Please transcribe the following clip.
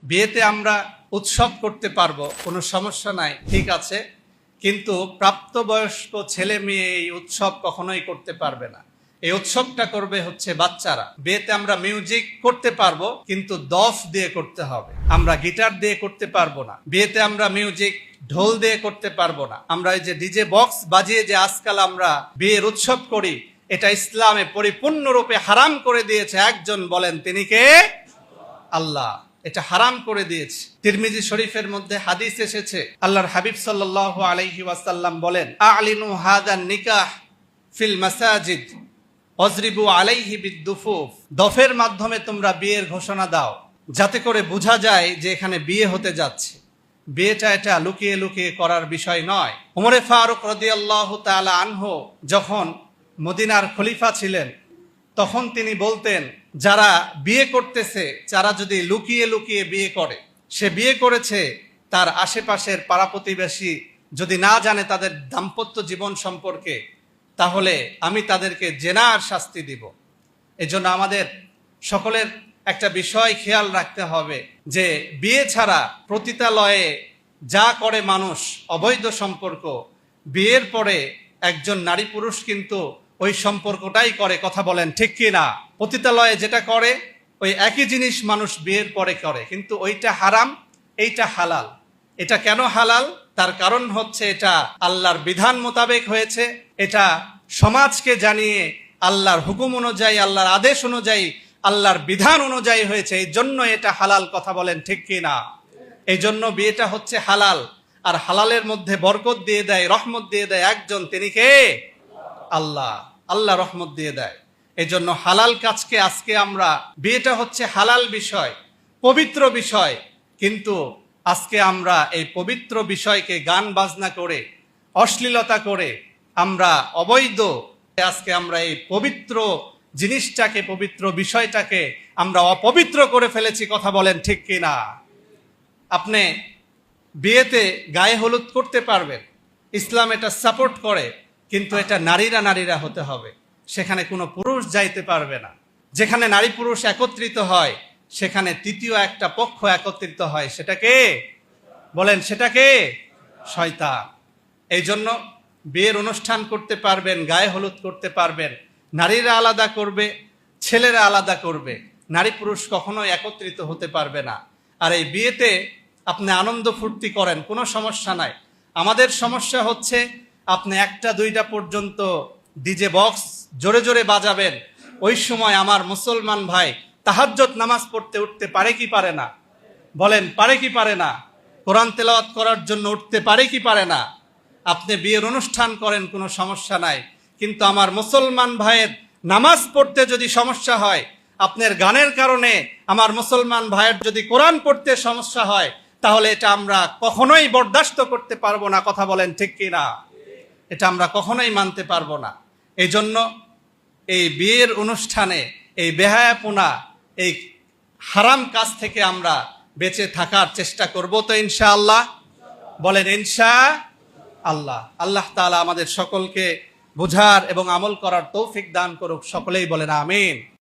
বিয়েতে আমরা উৎসব করতে পারবো, কোনো সমস্যা নাই, ঠিক আছে, কিন্তু প্রাপ্তবয়স্ক ছেলে মেয়ে এই উৎসব কখনোই করতে পারবে না। এই উৎসবটা করবে হচ্ছে বাচ্চারা। বিয়েতে আমরা মিউজিক করতে পারবো, কিন্তু দফ দিয়ে করতে হবে, আমরা গিটার দিয়ে করতে পারবো না। বিয়েতে আমরা মিউজিক ঢোল দিয়ে করতে পারবো না। আমরা এই যে ডিজে বক্স বাজিয়ে যে আজকাল আমরা বিয়ের উৎসব করি, এটা ইসলামে পরিপূর্ণরূপে হারাম করে দিয়েছে। একজন বলেন তিনি কে? আল্লাহ। এটা হারাম করে দিয়েছে। তিরমিজি শরীফের মধ্যে হাদিস এসেছে, আল্লাহর হাবিব সাল্লাল্লাহু আলাইহি ওয়াসাল্লাম বলেন, আ'লিনু হাদান নিকাহ ফিল মাসাজিদ ওয়াজরিবু আলাইহি বিদ্দুফুফ। দফের মাধ্যমে তোমরা বিয়ের ঘোষণা দাও, যাতে করে বোঝা যায় যে এখানে বিয়ে হতে যাচ্ছে। বিয়েটা এটা লুকিয়ে লুকিয়ে করার বিষয় নয়। ওমরে ফারুক রাদিয়াল্লাহু তাআলা আনহু যখন মদিনার খলিফা ছিলেন, তখন তিনি বলতেন, যারা বিয়ে করতেছে যারা যদি লুকিয়ে লুকিয়ে বিয়ে করে, সে বিয়ে করেছে, তার আশেপাশের পাড়া প্রতিবেশী যদি না জানে তাদের দাম্পত্য জীবন সম্পর্কে, তাহলে আমি তাদেরকে জেনার শাস্তি দিব। এজন্য আমাদের সকলের একটা বিষয় খেয়াল রাখতে হবে যে বিয়ে ছাড়া পতিতালয়ে যা করে মানুষ, অবৈধ সম্পর্ক, বিয়ের পরে একজন নারী পুরুষ কিন্তু ওই সম্পর্কটাই করে। কথা বলেন ঠিক কি না? পতিতালয়ে যেটা করে ওই একই জিনিস মানুষ বিয়ের পরে করে, কিন্তু ওইটা হারাম, এইটা হালাল। এটা কেন হালাল? তার কারণ হচ্ছে এটা আল্লাহর বিধান মোতাবেক হয়েছে, এটা সমাজকে জানিয়ে আল্লাহর হুকুম অনুযায়ী, আল্লাহর আদেশ অনুযায়ী, আল্লাহর বিধান অনুযায়ী হয়েছে, এই জন্য এটা হালাল। কথা বলেন ঠিক কি না? এই জন্য বিয়েটা হচ্ছে হালাল। আর হালালের মধ্যে বরকত দিয়ে দেয়, রহমত দিয়ে দেয় একজন, তিনি কে? আল্লাহ। আল্লাহ রহমত দিয়ে দেয়। এই জন্য হালাল কাজকে আজকে আমরা, বিয়েটা হচ্ছে হালাল বিষয়, পবিত্র বিষয়, কিন্তু আজকে আমরা এই পবিত্র বিষয়কে গান বাজনা করে, অশ্লীলতা করে, আমরা অবৈধ, আজকে আমরা এই পবিত্র জিনিসটাকে, পবিত্র বিষয়টাকে আমরা অপবিত্র করে ফেলেছি। কথা বলেন ঠিক কি না? আপনি বিয়েতে গায়ে হলুদ করতে পারবেন, ইসলাম এটা সাপোর্ট করে, কিন্তু এটা নারীরা হতে হবে, সেখানে কোনো পুরুষ যাইতে পারবে না। যেখানে নারী পুরুষ একত্রিত হয়, সেখানে তৃতীয় একটা পক্ষ একত্রিত হয়, সেটাকে বলেন, সেটাকে শয়তান। এই জন্য বিয়ের অনুষ্ঠান করতে পারবেন, গায়ে হলুদ করতে পারবেন, নারীরা আলাদা করবে, ছেলেরা আলাদা করবে, নারী পুরুষ কখনো একত্রিত হতে পারবে না। আর এই বিয়েতে আপনি আনন্দ ফুর্তি করেন, কোনো সমস্যা নাই। আমাদের সমস্যা হচ্ছে আপনি 1টা 2টা পর্যন্ত ডিজে বক্স জোরে জোরে বাজাবেন। ওই সময় আমার মুসলমান ভাই তাহাজ্জুদ নামাজ পড়তে উঠতে পারে কি পারে না? বলেন, পারে কি পারে না? কোরআন তেলাওয়াত করার জন্য উঠতে পারে কি পারে না? আপনি বিয়ের অনুষ্ঠান করেন, কোনো সমস্যা নাই, কিন্তু আমার মুসলমান ভাইয়ের নামাজ পড়তে যদি সমস্যা হয়, আপনার গানের কারণে আমার মুসলমান ভাইয়ের যদি কোরআন পড়তে সমস্যা হয়, তাহলে এটা আমরা কখনোই বরদাস্ত করতে পারবো না। কথা বলেন ঠিক কি না? এটা আমরা কখনোই মানতে পারবো না। এই জন্য এই বিয়ের অনুষ্ঠানে এই বেহায়াপনা, এই হারাম কাজ থেকে আমরা বেঁচে থাকার চেষ্টা করব তো ইনশাআল্লাহ। বলেন ইনশাআল্লাহ। আল্লাহ তাআলা আমাদের সকলকে বোঝার এবং আমল করার তৌফিক দান করুক। সকলেই বলেন আমিন।